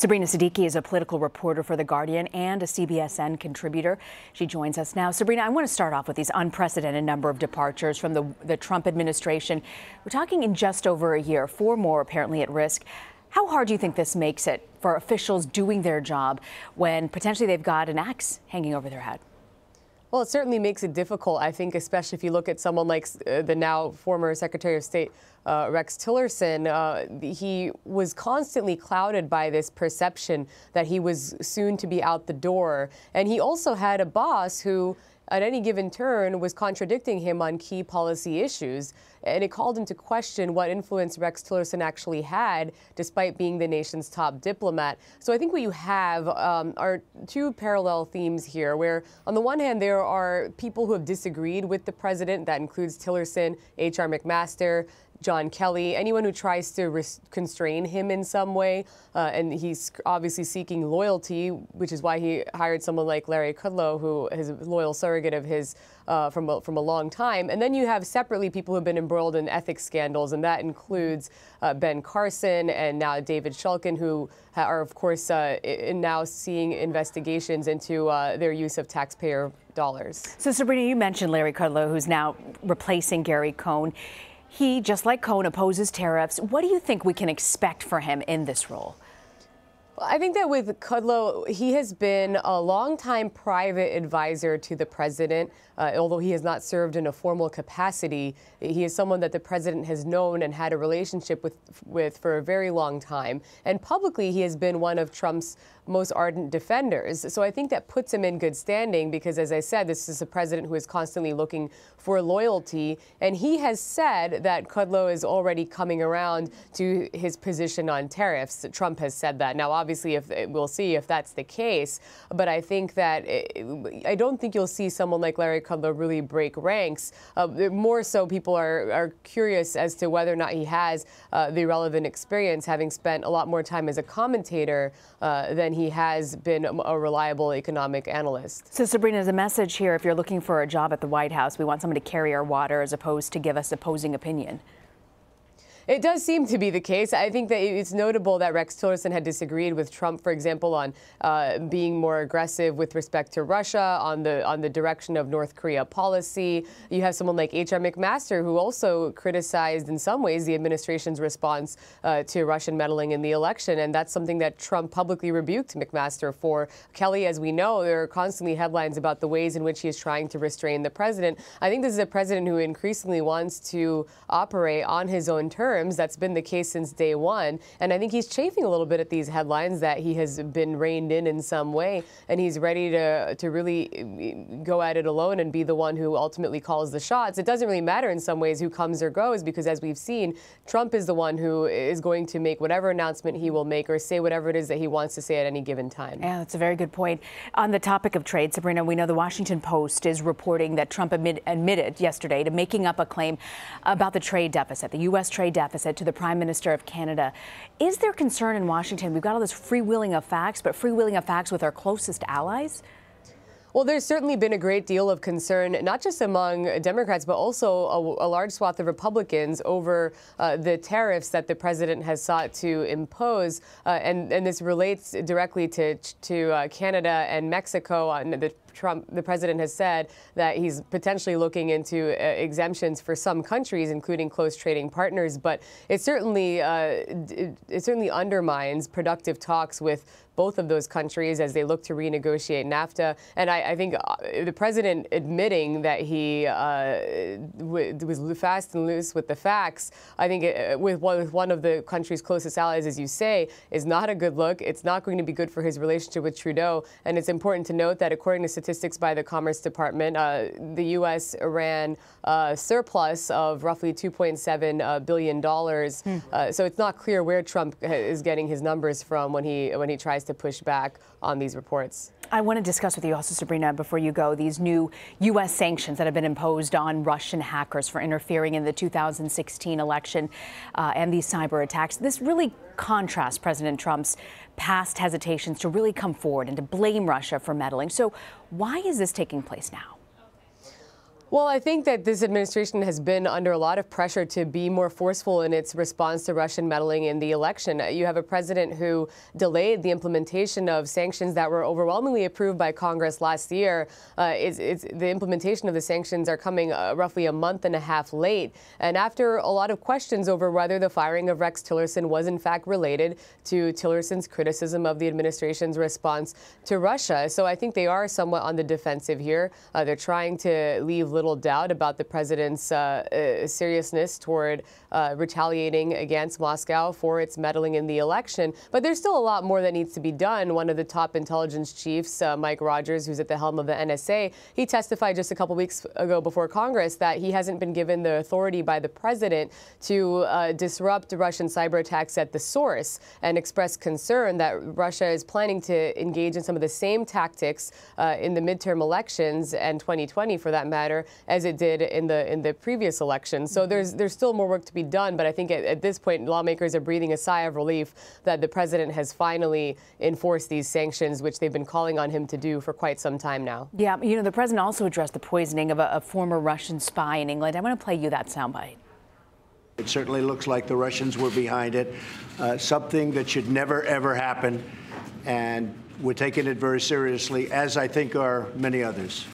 Sabrina Siddiqui is a political reporter for The Guardian and a CBSN contributor. She joins us now. Sabrina, I want to start off with these unprecedented number of departures from the Trump administration. We're talking in just over a year, 4 more apparently at risk. How hard do you think this makes it for officials doing their job when potentially they've got an axe hanging over their head? Well, it certainly makes it difficult, I think, especially if you look at someone like the now former Secretary of State, Rex Tillerson. He was constantly clouded by this perception that he was soon to be out the door. And he also had a boss who, at any given turn, was contradicting him on key policy issues. And it called into question what influence Rex Tillerson actually had, despite being the nation's top diplomat. So I think what you have are 2 parallel themes here, where on the one hand, there are people who have disagreed with the president. That includes Tillerson, H.R. McMaster, John Kelly, anyone who tries to constrain him in some way. And he's obviously seeking loyalty, which is why he hired someone like Larry Kudlow, who is a loyal surrogate of his from a long time. And then you have separately people who have been embroiled in ethics scandals, and that includes Ben Carson and now David Shulkin, who are, of course, now seeing investigations into their use of taxpayer dollars. So, Sabrina, you mentioned Larry Kudlow, who's now replacing Gary Cohn. He, just like Cohn, opposes tariffs. What do you think we can expect for him in this role? Well, I think that with Kudlow, he has been a longtime private advisor to the president. Although he has not served in a formal capacity, he is someone that the president has known and had a relationship with for a very long time. And publicly, he has been one of Trump's most ardent defenders. So I think that puts him in good standing because, as I said, this is a president who is constantly looking for loyalty. And he has said that Kudlow is already coming around to his position on tariffs. Trump has said that. Now, obviously, we'll see if that's the case. But I think that I don't think you'll see someone like Larry Kudlow really break ranks. More so, people are curious as to whether or not he has the relevant experience, having spent a lot more time as a commentator than he has been a reliable economic analyst. So, Sabrina, the message here, if you're looking for a job at the White House, we want someone to carry our water as opposed to give us opposing opinion. It does seem to be the case. I think that it's notable that Rex Tillerson had disagreed with Trump, for example, on being more aggressive with respect to Russia, on the direction of North Korea policy. You have someone like H.R. McMaster, who also criticized in some ways the administration's response to Russian meddling in the election. And that's something that Trump publicly rebuked McMaster for. Kelly, as we know, there are constantly headlines about the ways in which he is trying to restrain the president. I think this is a president who increasingly wants to operate on his own terms. That's been the case since day one. And I think he's chafing a little bit at these headlines that he has been reined in some way. And he's ready to really go at it alone and be the one who ultimately calls the shots. It doesn't really matter in some ways who comes or goes, because as we've seen, Trump is the one who is going to make whatever announcement he will make or say whatever it is that he wants to say at any given time. Yeah, that's a very good point. On the topic of trade, Sabrina, we know the Washington Post is reporting that Trump admitted yesterday to making up a claim about the trade deficit, the U.S. trade deficit, to the Prime Minister of Canada. Is there concern in Washington? We've got all this freewheeling of facts, but freewheeling of facts with our closest allies? Well, there's certainly been a great deal of concern, not just among Democrats, but also a large swath of Republicans over the tariffs that the president has sought to impose. And this relates directly to Canada and Mexico. The president has said that he's potentially looking into exemptions for some countries, including close trading partners. But it certainly undermines productive talks with both of those countries as they look to renegotiate NAFTA. And I think the president admitting that he was fast and loose with the facts, I think with one of the country's closest allies, as you say, is not a good look. It's not going to be good for his relationship with Trudeau. And it's important to note that according to statistics by the Commerce Department, the U.S. ran a surplus of roughly $2.7 billion. So it's not clear where Trump is getting his numbers from when he tries to push back on these reports. I want to discuss with you also, Sabrina, before you go, these new U.S. sanctions that have been imposed on Russian hackers for interfering in the 2016 election and these cyber attacks. This really contrasts President Trump's past hesitations to really come forward and to blame Russia for meddling. So why is this taking place now? Well, I think that this administration has been under a lot of pressure to be more forceful in its response to Russian meddling in the election. You have a president who delayed the implementation of sanctions that were overwhelmingly approved by Congress last year. The implementation of the sanctions are coming roughly a month and a half late. And after a lot of questions over whether the firing of Rex Tillerson was in fact related to Tillerson's criticism of the administration's response to Russia. So I think they are somewhat on the defensive here. They're trying to leave little doubt about the president's seriousness toward retaliating against Moscow for its meddling in the election. But there's still a lot more that needs to be done. One of the top intelligence chiefs, Mike Rogers, who's at the helm of the NSA, he testified just a couple weeks ago before Congress that he hasn't been given the authority by the president to disrupt Russian cyber attacks at the source, and expressed concern that Russia is planning to engage in some of the same tactics in the midterm elections and 2020 for that matter, as it did in the previous election. So there's still more work to be done, but I think at this point lawmakers are breathing a sigh of relief that the president has finally enforced these sanctions, which they've been calling on him to do for quite some time now. Yeah, you know, the president also addressed the poisoning of a former Russian spy in England. I want to play you that soundbite. It certainly looks like the Russians were behind it, something that should never, ever happen, and we're taking it very seriously, as I think are many others.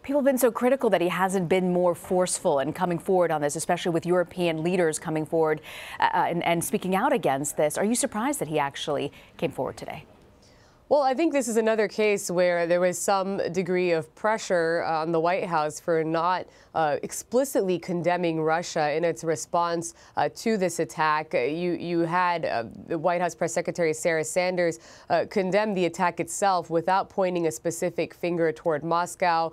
People have been so critical that he hasn't been more forceful in coming forward on this, especially with European leaders coming forward and speaking out against this. Are you surprised that he actually came forward today? Well, I think this is another case where there was some degree of pressure on the White House for not explicitly condemning Russia in its response to this attack. You had the White House Press Secretary Sarah Sanders condemn the attack itself without pointing a specific finger toward Moscow.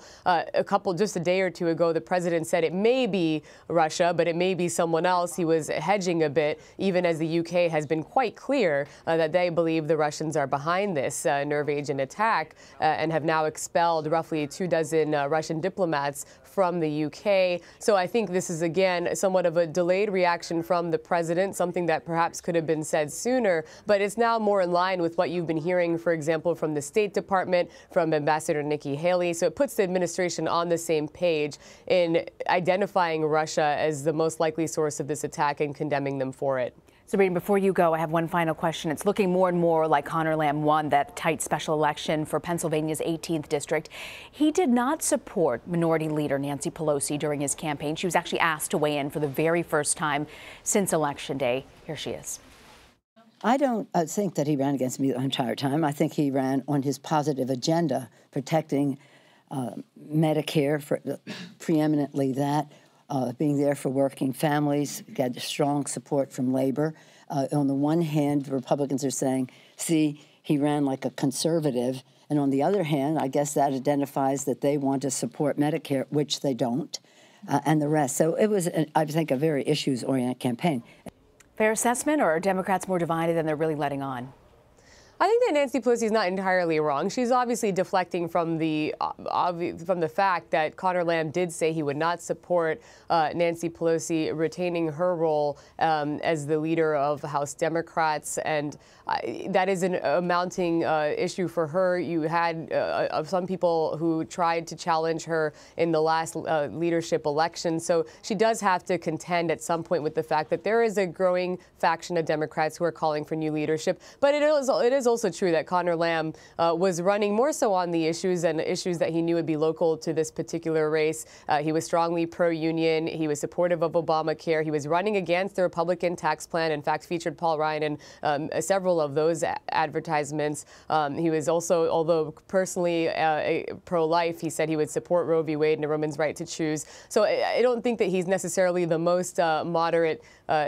Just a day or two ago, the president said it may be Russia, but it may be someone else. He was hedging a bit, even as the UK has been quite clear that they believe the Russians are behind this nerve agent attack and have now expelled roughly 24 Russian diplomats from the UK. So I think this is, again, somewhat of a delayed reaction from the president, something that perhaps could have been said sooner, but it's now more in line with what you've been hearing, for example, from the State Department, from Ambassador Nikki Haley. So it puts the administration on the same page in identifying Russia as the most likely source of this attack and condemning them for it. Sabrina, before you go, I have one final question. It's looking more and more like Conor Lamb won that tight special election for Pennsylvania's 18th district. He did not support Minority Leader Nancy Pelosi during his campaign. She was actually asked to weigh in for the very first time since Election Day. Here she is. I don't think that he ran against me the entire time. I think he ran on his positive agenda, protecting Medicare, preeminently that. Being there for working families, got strong support from labor. On the one hand, the Republicans are saying, see, he ran like a conservative. And on the other hand, I guess that identifies that they want to support Medicare, which they don't, and the rest. So it was, I think, a very issues-oriented campaign. Fair assessment, or are Democrats more divided than they're really letting on? I think that Nancy Pelosi is not entirely wrong. She's obviously deflecting from the fact that Conor Lamb did say he would not support Nancy Pelosi retaining her role as the leader of House Democrats, and that is a mounting issue for her. You had some people who tried to challenge her in the last leadership election, so she does have to contend at some point with the fact that there is a growing faction of Democrats who are calling for new leadership. But it is also true that Conor Lamb was running more so on the issues and issues that he knew would be local to this particular race. He was strongly pro-union. He was supportive of Obamacare. He was running against the Republican tax plan. In fact, featured Paul Ryan in several of those advertisements. He was also, although personally pro-life, he said he would support Roe v. Wade and a woman's right to choose. So I don't think that he's necessarily the most moderate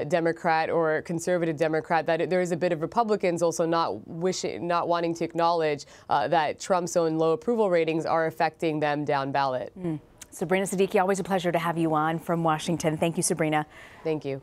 Democrat or conservative Democrat. That there is a bit of Republicans also not wanting to acknowledge that Trump's own low approval ratings are affecting them down ballot. Sabrina Siddiqui, always a pleasure to have you on from Washington. Thank you, Sabrina. Thank you.